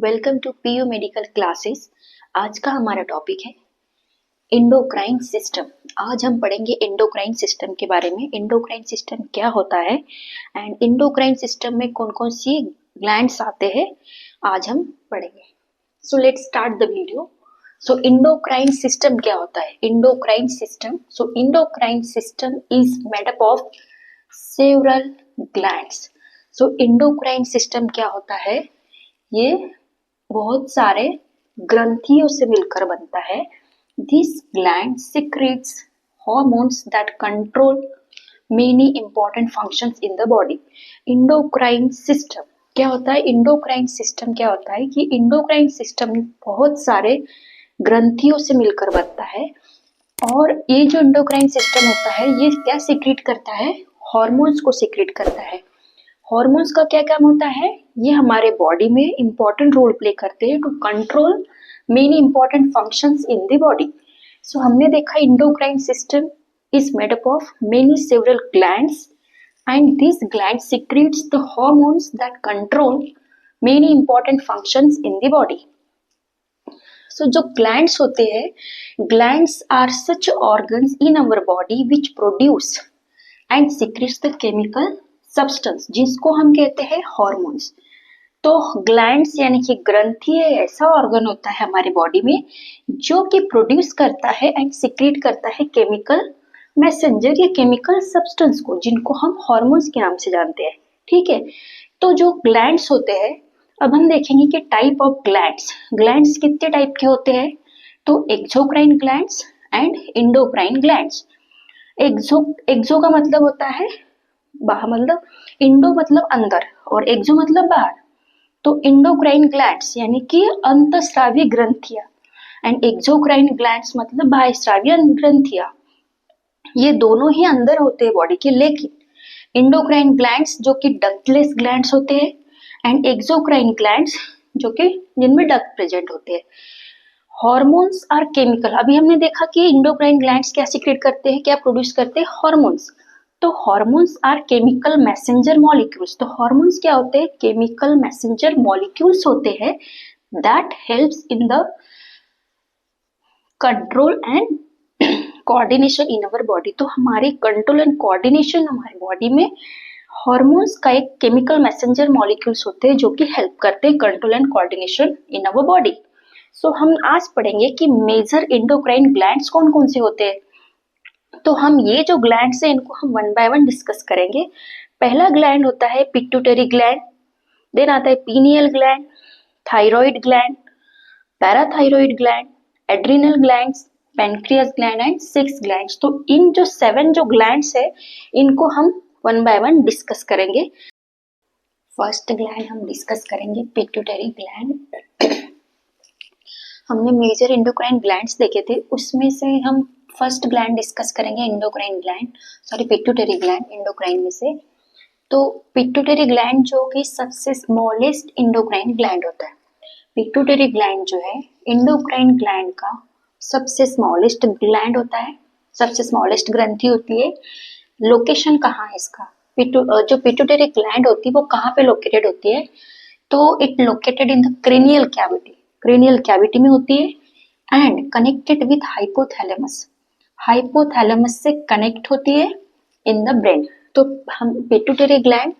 Welcome to PU medical classes. आज का हमारा टॉपिक है एंडोक्राइन सिस्टम। आज हम पढ़ेंगे एंडोक्राइन सिस्टम के बारे में। एंडोक्राइन सिस्टम क्या होता है एंड एंडोक्राइन सिस्टम में कौन कौन सी ग्लैंड्स आते हैं, आज हम पढ़ेंगे। So let's start the video. So endocrine system क्या होता है? Endocrine system is made up of several glands. So endocrine system क्या होता है? ये बहुत सारे ग्रंथियों से मिलकर बनता है। This gland secretes hormones that control many important functions in the body. Endocrine system क्या होता है? इंडोक्राइन सिस्टम क्या होता है कि इंडोक्राइन सिस्टम बहुत सारे ग्रंथियों से मिलकर बनता है और ये जो इंडोक्राइन सिस्टम होता है ये क्या सिक्रेट करता है? हॉर्मोन्स को सिक्रेट करता है। हॉर्मोन्स का क्या काम होता है? ये हमारे बॉडी में इंपॉर्टेंट रोल प्ले करते हैं to control many important functions in the body. So हमने देखा endocrine system is made up of many several glands and this gland secretes the hormones that control many important functions in the body. So जो glands होते हैं, glands are such organs in our body which produce and secretes the chemical substance जिसको हम कहते हैं hormones. तो glands यानी कि ग्रंथि ऐसा ऑर्गन होता है हमारे बॉडी में जो कि प्रोड्यूस करता है एंड सिक्रेट करता है केमिकल मैसेंजर या केमिकल सब्सटेंस को, जिनको हम हॉर्मोन्स के नाम से जानते हैं। ठीक है, तो जो ग्लैंड्स होते हैं, अब हम देखेंगे कि टाइप ऑफ ग्लैंड्स कितने टाइप के होते हैं। तो exocrine glands and endocrine glands. Exo का मतलब होता है बाहर, मतलब इंडो मतलब अंदर और एक्सो मतलब बाहर। तो एंडोक्राइन ग्लैंड्स यानी कि अंतस्रावी ग्रंथियां एंड एक्सोक्राइन ग्लैंड्स मतलब बाह्यस्रावी ग्रंथियां। ये दोनों ही अंदर होते हैं बॉडी के, लेकिन एंडोक्राइन ग्लैंड्स जो कि डक्टलेस ग्लैंड्स होते हैं एंड एक्सोक्राइन ग्लैंड्स जो कि जिनमें डक्ट प्रेजेंट होते हैं। Hormones are chemical. अभी हमने देखा कि एंडोक्राइन ग्लैंड्स क्या सीक्रेट करते हैं, क्या प्रोड्यूस करते हैं? हॉर्मोन्स। तो hormones are chemical messenger molecules. तो हॉर्मोन्स क्या होते हैं? केमिकल मैसेंजर मॉलिक्यूल्स होते हैं that helps in the control and coordination in our body. तो हमारे कंट्रोल एंड कोऑर्डिनेशन हमारे बॉडी में हॉर्मोन्स का एक केमिकल मैसेंजर मॉलिक्यूल्स होते हैं जो कि हेल्प करते हैं control and coordination in our body. So हम आज पढ़ेंगे कि मेजर एंडोक्राइन ग्लैंड्स कौन कौन से होते हैं। तो हम ये जो ग्लैंड्स हैं इनको हम वन बाय वन डिस्कस करेंगे। पहला ग्लैंड होता है पिट्यूटरी ग्लैंड, देन आता है pineal gland, thyroid gland, parathyroid gland, adrenal glands, pancreas gland and sex glands. तो इन जो 7 जो ग्लैंड्स है इनको हम वन बाय वन डिस्कस करेंगे। फर्स्ट ग्लैंड हम डिस्कस करेंगे पिट्यूटरी ग्लैंड। हमने मेजर एंडोक्राइन ग्लैंड्स देखे थे, उसमें से हम फर्स्ट ग्लैंड डिस्कस करेंगे पिट्यूटरी ग्लैंड एंडोक्राइन में से। तो पिट्यूटरी ग्लैंड जो कि सबसे स्मॉलेस्ट एंडोक्राइन ग्लैंड होता है। पिट्यूटरी ग्लैंड जो है एंडोक्राइन ग्लैंड का सबसे स्मॉलेस्ट ग्लैंड होता है, सबसे स्मॉलेस्ट ग्रंथि होती है। लोकेशन कहाँ है इसका? जो पिट्यूटरी ग्लैंड होती है वो कहाँ पे लोकेटेड होती है? तो it located in the cranial cavity में होती है and connected with hypothalamus. Hypothalamus से कनेक्ट होती है इन द ब्रेन। तो हम पिट्यूटरी ग्लैंड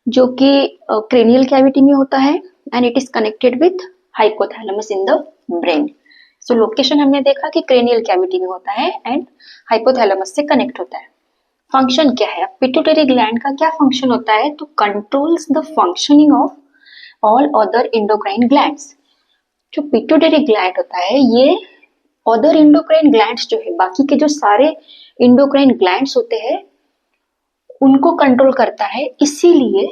जो कि क्रेनियल कैविटी में होता है and it is connected with hypothalamus in the brain. So location हमने देखा कि क्रेनियल कैविटी में होता है एंड हाइपोथैलेमस से कनेक्ट होता है। फंक्शन क्या है? पिट्यूटरी ग्लैंड का क्या फंक्शन होता है? तो controls the functioning of all other endocrine glands. जो पिट्यूटरी ग्लैंड होता है ये अदर एंडोक्राइन ग्लैंड्स जो है, बाकी के जो सारे एंडोक्राइन ग्लैंड्स होते हैं उनको कंट्रोल करता है। इसीलिए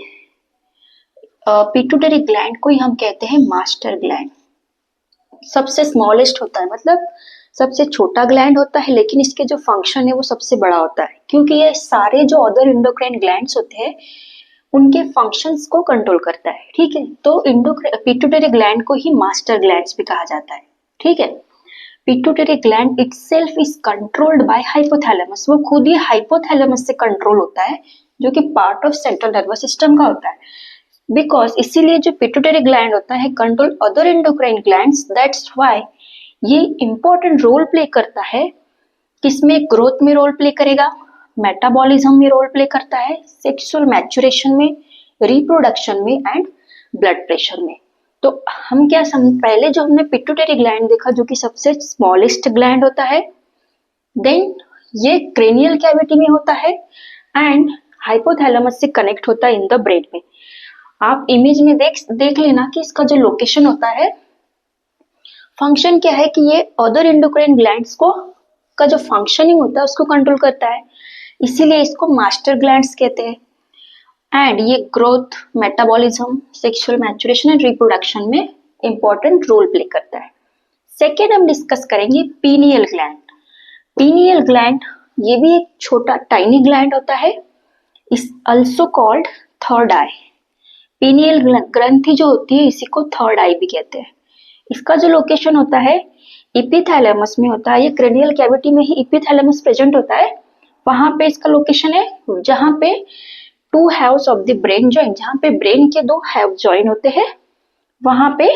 पिट्यूटरी ग्लैंड को ही हम कहते हैं मास्टर ग्लैंड। सबसे स्मॉलेस्ट होता है, मतलब सबसे छोटा ग्लैंड होता है, लेकिन इसके जो फंक्शन है वो सबसे बड़ा होता है, क्योंकि ये सारे जो अदर एंडोक्राइन ग्लैंड्स होते हैं उनके फंक्शंस को कंट्रोल करता है। ठीक है, तो पिट्यूटरी ग्लैंड को ही मास्टर ग्लैंड्स भी कहा जाता है। ठीक है, pituitary gland itself is controlled by hypothalamus. वो खुद ही हाइपोथैलेमस से कंट्रोल होता है जो कि part of central nervous system का होता है। बिकॉज इसीलिए जो पिट्यूटरी ग्लैंड होता है control other endocrine glands, that's why ये इंपॉर्टेंट रोल प्ले करता है। किसमें? ग्रोथ में रोल प्ले करेगा, मेटाबॉलिज्म में रोल प्ले करता है, सेक्सुअल मैच्योरेशन में, रिप्रोडक्शन में एंड ब्लड प्रेशर में। तो हम क्या पहले जो हमने पिट्यूटरी ग्लैंड देखा जो कि सबसे स्मॉलेस्ट ग्लैंड होता है, देन ये क्रेनियल कैविटी में होता है एंड हाइपोथैलेमस से कनेक्ट होता है इन द ब्रेन में। आप इमेज में देख लेना कि इसका जो लोकेशन होता है, फंक्शन क्या है कि ये अदर एंडोक्राइन ग्लैंड्स को का जो फंक्शनिंग होता है उसको कंट्रोल करता है, इसीलिए इसको मास्टर ग्लैंड्स कहते हैं। एंड ये growth, metabolism, sexual maturation and reproduction में इंपॉर्टेंट रोल प्ले करता है। सेकेंड हम डिस्कस करेंगे पीनियल ग्लैंड। पीनियल ग्लैंड ये भी एक छोटा टाइनी ग्लैंड होता है, इस अल्सो कॉल्ड थर्ड आई। पीनियल ग्रंथि जो होती है इसी को थर्ड आई भी कहते हैं। इसका जो लोकेशन होता है इपिथैलेमस में होता है, ये क्रेनियल कैविटी में ही इपिथैलेमस प्रेजेंट होता है, वहां पे इसका लोकेशन है जहां पे two halves of the brain join, जहां पे ब्रेन के दो हैव जॉइन होते हैं, वहां पे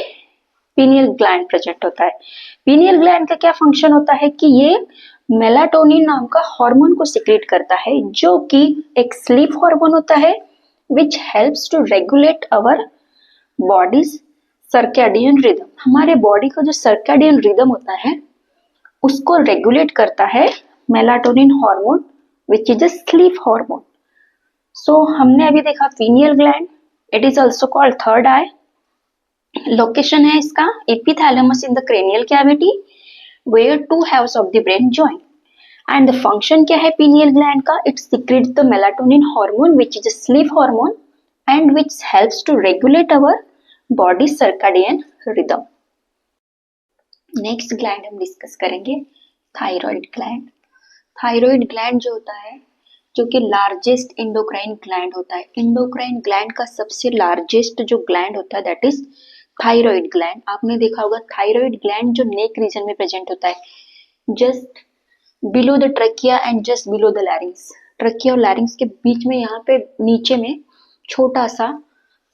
पीनियल ग्लैंड प्रेजेंट होता है। पीनियल ग्लैंड का क्या फंक्शन होता है कि ये मेलाटोनिन नाम का हार्मोन को सिक्रेट करता है जो कि एक स्लीप हार्मोन होता है which helps to regulate our body's circadian rhythm. हमारे बॉडी का जो सर्कैडियन रिदम होता है उसको रेगुलेट करता है melatonin hormone which is a sleep hormone. So हमने अभी देखा pineal gland, it is also called third eye. Location है इसका epithalamus in the cranial cavity where two halves of the brain join. And the function क्या है pineal gland का? It secretes the melatonin hormone which is a sleep hormone and which helps to regulate our body circadian rhythm. Next gland हम discuss करेंगे thyroid gland. Thyroid gland जो होता है जो कि लार्जेस्ट इंडोक्राइन ग्लैंड होता है, इंडोक्राइन ग्लैंड का सबसे लार्जेस्ट जो ग्लैंड होता है दैट इज थायराइड ग्लैंड। आपने देखा होगा थायराइड ग्लैंड जो नेक रीजन में प्रेजेंट होता है, just below the trachea and just below the लैरिंग्स। Trachea और लैरिंग्स के बीच में यहाँ पे नीचे में छोटा सा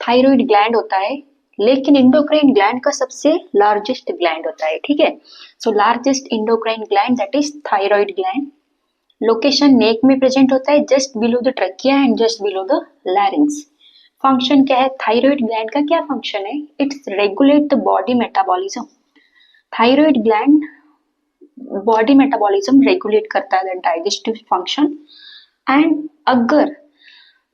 थायराइड ग्लैंड होता है, लेकिन इंडोक्राइन ग्लैंड का सबसे लार्जेस्ट ग्लैंड होता है। ठीक है, so largest endocrine gland that is thyroid gland. Location neck में प्रेजेंट होता है just below the trachea and just below the larynx. Function क्या है थायराइड ग्लैंड का? क्या फंक्शन है? It's regulate the body metabolism. Thyroid gland body metabolism regulate करता है, डाइजेस्टिव फंक्शन। एंड अगर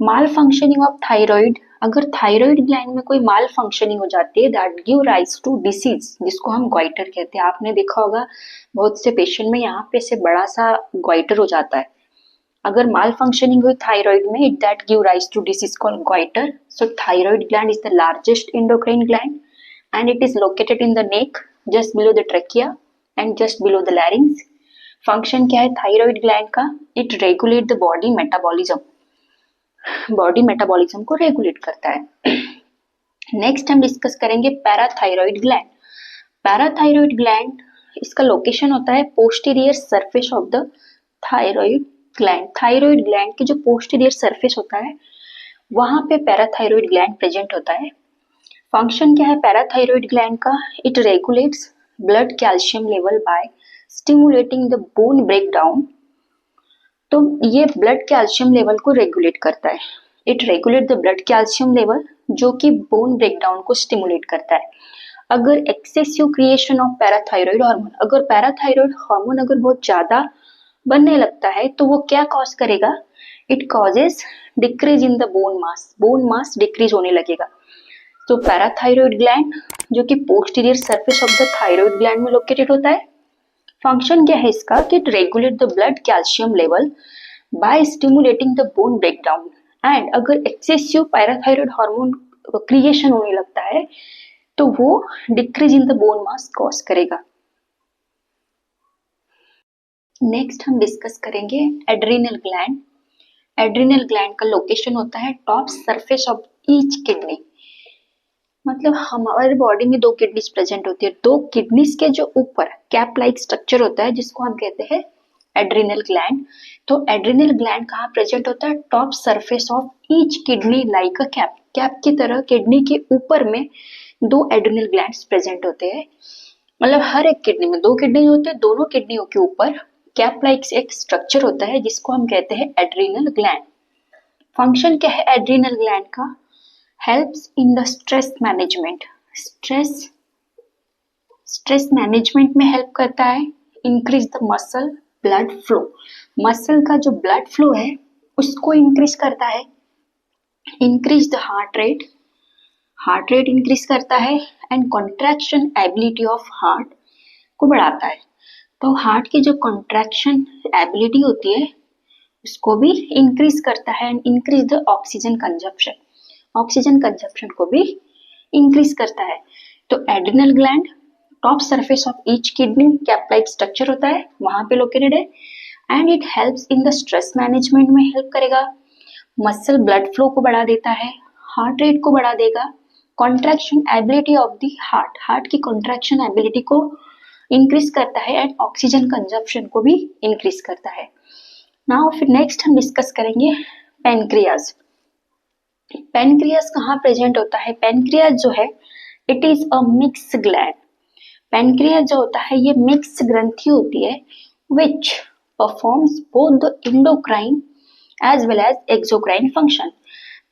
माल फंक्शनिंग ऑफ थायराइड, अगर थायराइड ग्लैंड में कोई माल फंक्शनिंग हो जाती है that give rise to disease जिसको हम ग्वाइटर कहते हैं। आपने देखा होगा बहुत से पेशेंट में यहाँ पे से बड़ा सा ग्वाइटर हो जाता है। अगर माल फंक्शनिंग हुई थायराइड में it that give rise to disease called goitre. So thyroid gland is the largest endocrine gland and it is located in the neck just below the trachea and just below the larynx. Function क्या है thyroid gland का? It regulate the body metabolism, body metabolism को regulate करता है। Next हम discuss करेंगे parathyroid gland. Parathyroid gland इसका location होता है posterior surface of the thyroid gland. Thyroid gland के जो पोस्टीरियर सरफेस होता है वहां पे पैराथायरॉइड ग्लैंड प्रेजेंट होता है। फंक्शन क्या है पैराथायरॉइड ग्लैंड का? It regulates blood calcium level by stimulating the bone breakdown. तो ये ब्लड कैल्शियम लेवल को रेगुलेट करता है। It regulate the blood calcium level जो कि बोन ब्रेकडाउन को स्टिमुलेट करता है। अगर excessive creation of parathyroid hormone, अगर पैराथायरॉइड हार्मोन अगर बहुत ज्यादा बनने लगता है तो वो क्या कॉज करेगा? It causes decrease in the bone mass decrease होने लगेगा। तो पैराथायरॉइड ग्लैंड जो कि posterior surface of the thyroid gland में लोकेटेड होता है। फंक्शन क्या है इसका कि it regulate the blood calcium level by stimulating the bone breakdown. And अगर एक्सेसिव पैराथायरॉइड हार्मोन क्रिएशन होने लगता है तो वो decrease in the bone mass cause करेगा। नेक्स्ट हम डिस्कस करेंगे एड्रिनल ग्लैंड। एड्रिनल ग्लैंड का लोकेशन होता है top surface of each kidney. मतलब हमारे बॉडी में दो किडनीज प्रेजेंट होती है, दो किडनीज के जो ऊपर कैप लाइक स्ट्रक्चर होता है जिसको हम कहते हैं एड्रिनल ग्लैंड। तो एड्रिनल ग्लैंड कहाँ प्रेजेंट होता है? Top surface of each kidney like a cap. Cap की तरह किडनी के ऊपर में दो एड्रिनल ग्लैंड्स प्रेजेंट होते हैं। मतलब हर एक किडनी में दो किडनी होते हैं, दोनों किडनियों के ऊपर कैप लाइक एक स्ट्रक्चर होता है जिसको हम कहते हैं एड्रिनल ग्लैंड। फंक्शन क्या है एड्रिनल ग्लैंड का? Helps in the stress management. Stress management में हेल्प करता है। Increase the muscle blood flow. Muscle का जो ब्लड फ्लो है उसको इंक्रीज करता है। Increase the heart rate increase करता है। And contraction ability of heart को बढ़ाता है। तो हार्ट की जो कॉन्ट्रैक्शन एबिलिटी होती है उसको भी इंक्रीज करता है। And increase the oxygen consumption को भी इंक्रीज करता है। तो adrenal gland top surface of each kidney cap like structure होता है, वहां पे लोकेटेड है। And it helps in the stress management में हेल्प करेगा। मसल ब्लड फ्लो को बढ़ा देता है, हार्ट रेट को बढ़ा देगा। Contraction ability of the heart की कॉन्ट्रैक्शन एबिलिटी को इंक्रीज करता है एंड ऑक्सीजन कंजप्शन को भी इंक्रीज करता है। नाउ फिर नेक्स्ट हम डिस्कस करेंगे पेनक्रियाज। पेनक्रियाज कहाँ प्रेजेंट होता है? पेनक्रियाज जो है it is a mix gland. Pancreas जो होता है ये मिक्स ग्रंथि होती है which performs both the endocrine as well as exocrine function.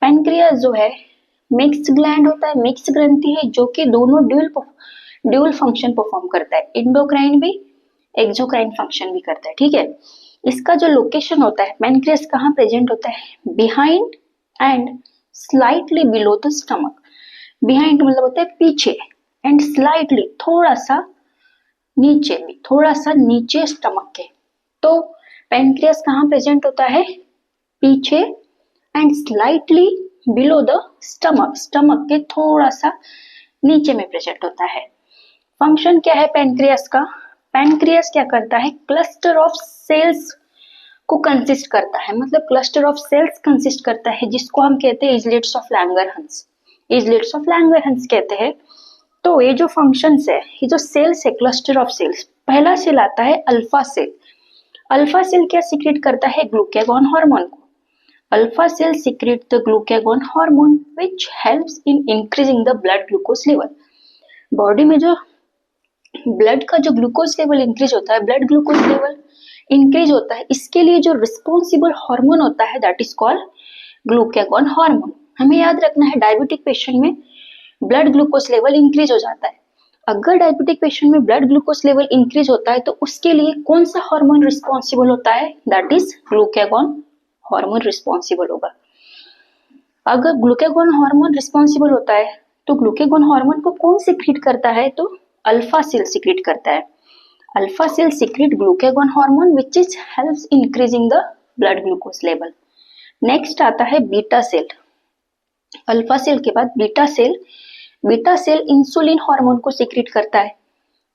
Pancreas जो है मिक्स ग्लैंड होता है, मिक्स ग्रंथि है जो कि दोनों ड्यूल फंक्शन परफॉर्म करता है, इंडोक्राइन भी एक्सोक्राइन फंक्शन भी करता है। ठीक है, इसका जो लोकेशन होता है पेनक्रियाज कहाँ प्रेजेंट होता है? Behind and slightly below the stomach. Behind मतलब होता है पीछे, एंड स्लाइटली थोड़ा सा नीचे, भी थोड़ा सा नीचे स्टमक के। तो पेनक्रियास कहाँ प्रेजेंट होता है? पीछे and slightly below the stomach के थोड़ा सा नीचे में प्रेजेंट होता है। फंक्शन क्या है पेनक्रियास का? पेनक्रियास क्या करता है? क्लस्टर ऑफ सेल्स को कंसिस्ट करता है, मतलब क्लस्टर ऑफ सेल्स कंसिस्ट करता है जिसको हम कहते हैं इजलेट्स ऑफ लैंगरहंस। इजलेट्स ऑफ लैंगरहंस कहते हैं। तो ये जो फंक्शंस है, ये जो सेल्स है, क्लस्टर ऑफ सेल्स, पहला सेल आता है अल्फा सेल। अल्फा सेल क्या सीक्रेट करता है? ग्लूकागॉन हार्मोन को। Alpha cell secrete the glucagon hormone which helps in increasing the blood glucose level. Body में जो ब्लड का जो ग्लूकोज लेवल इंक्रीज होता है, ब्लड ग्लूकोज लेवल इंक्रीज होता है, इसके लिए जो रिस्पॉन्सिबल हार्मोन होता है that is called glucagon hormone. हमें याद रखना है डायबिटिक पेशेंट में ब्लड ग्लूकोज लेवल इंक्रीज हो जाता है। अगर डायबिटिक पेशेंट में ब्लड ग्लूकोज लेवल इंक्रीज होता है तो उसके लिए कौन सा हार्मोन रिस्पॉन्सिबल होता है? That is glucagon hormone responsible होगा। अगर ग्लूकागॉन हार्मोन रिस्पॉन्सिबल होता है तो ग्लूकागॉन हार्मोन को कौन सीक्रेट करता है? तो अल्फा सेल सीक्रेट करता है। Alpha cell secrete glucagon hormone which is helps increasing the blood glucose level. Next आता है बीटा सेल। अल्फा सेल के बाद बीटा सेल इंसुलिन हार्मोन को सीक्रेट करता है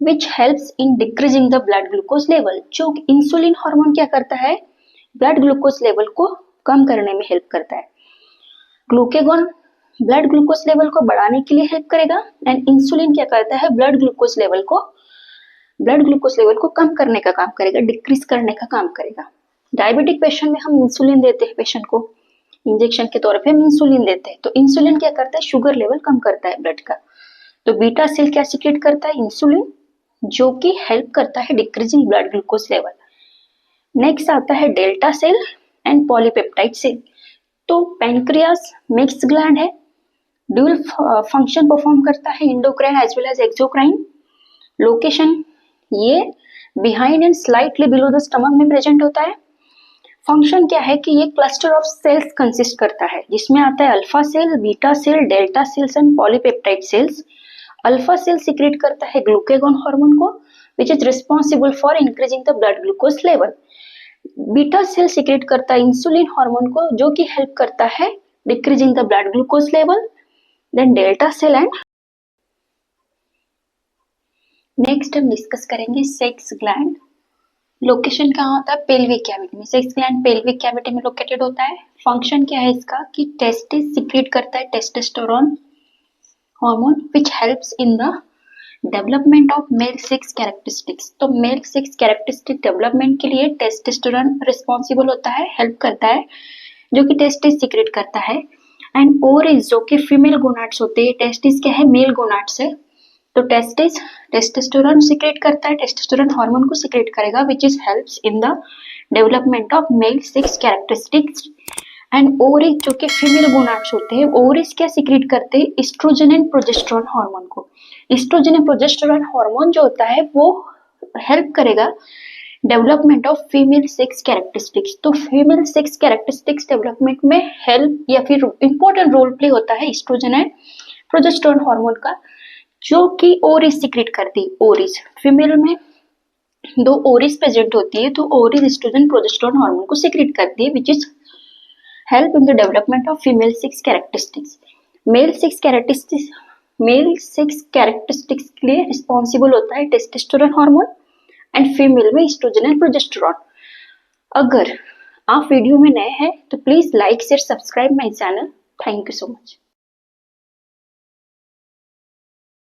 which helps in decreasing the blood glucose level. जो insulin hormone क्या करता है? ब्लड ग्लूकोज लेवल को कम करने में हेल्प करता है। ग्लूकागॉन ब्लड ग्लूकोज लेवल को बढ़ाने के लिए हेल्प करेगा एंड इंसुलिन क्या करता है? ब्लड ग्लूकोज लेवल को कम करने का काम करेगा, डिक्रीज करने का काम करेगा। डायबिटिक पेशेंट में हम इंसुलिन देते हैं, पेशेंट को इंजेक्शन के तौर पे हम इंसुलिन देते हैं। तो इंसुलिन क्या करता है? शुगर लेवल कम करता है ब्लड का। तो बीटा सेल क्या सीक्रेट करता है? इंसुलिन, जो कि हेल्प करता है decreasing blood glucose level. Next आता है delta cell and polypeptide cell. तो पेनक्रियास मिक्स ग्लैंड है, ड्यूल फंक्शन परफॉर्म करता है, endocrine as well as exocrine. Location ये behind and slightly below the stomach में प्रेजेंट होता है। फंक्शन क्या है कि ये क्लस्टर ऑफ सेल्स कंसिस्ट करता है जिसमें आता है alpha cell, beta cell, delta cells and polypeptide cells. Alpha cell secrete करता है ग्लूकागॉन हार्मोन को which is responsible for increasing the blood glucose level. Beta cell secrete करता है इंसुलिन हार्मोन को जो कि हेल्प करता है decreasing the blood glucose level. Then delta cell and next हम डिस्कस करेंगे सेक्स ग्लैंड। लोकेशन कहाँ होता है? पेल्विक कैविटी में। सेक्स ग्लैंड पेल्विक कैविटी में लोकेटेड होता है। फंक्शन क्या है इसका कि टेस्टिस सीक्रेट करता है testosterone hormone which helps in the development of male sex characteristics, तो मेल सेक्स कैरेक्टरिस्टिक डेवलपमेंट के लिए टेस्टोस्टेरोन रिस्पॉन्सिबल होता है, हेल्प करता है, जो कि टेस्टिस सीक्रेट करता है। एंड ओवरीज जो कि फीमेल गोनाड्स होते हैं, टेस्टिस क्या है, मेल गोनाड्स है, तो टेस्टिस टेस्टोस्टेरोन सीक्रेट करता है, टेस्टोस्टेरोन हार्मोन को सीक्रेट करेगा विच is helps in the development of male sex characteristics. And ovaries जो कि फीमेल गोनाड्स होते हैं, ओवरीज क्या सीक्रेट करते हैं, एस्ट्रोजन एंड प्रोजेस्टेरोन हार्मोन को। एस्ट्रोजन एंड प्रोजेस्टेरोन हार्मोन जो होता है वो हेल्प करेगा development of female sex characteristics. तो फीमेल सेक्स कैरेक्टरिस्टिक्स डेवलपमेंट में हेल्प या फिर इंपॉर्टेंट रोल प्ले होता है एस्ट्रोजन एंड प्रोजेस्टेरोन हार्मोन का, जो कि ओवरीज सीक्रेट करती है। ओवरीज फीमेल में दो ओवरीज प्रेजेंट होती है, तो ओवरीज एस्ट्रोजन प्रोजेस्टेरोन हार्मोन को सीक्रेट करती है which is help in the development of female sex characteristics. Male sex characteristics के लिए रिस्पॉन्सिबल होता है टेस्टोस्टेरोन हार्मोन एंड फीमेल में एस्ट्रोजन एंड प्रोजेस्टेरोन। अगर आप वीडियो में नए हैं तो please like share subscribe my channel. Thank you so much.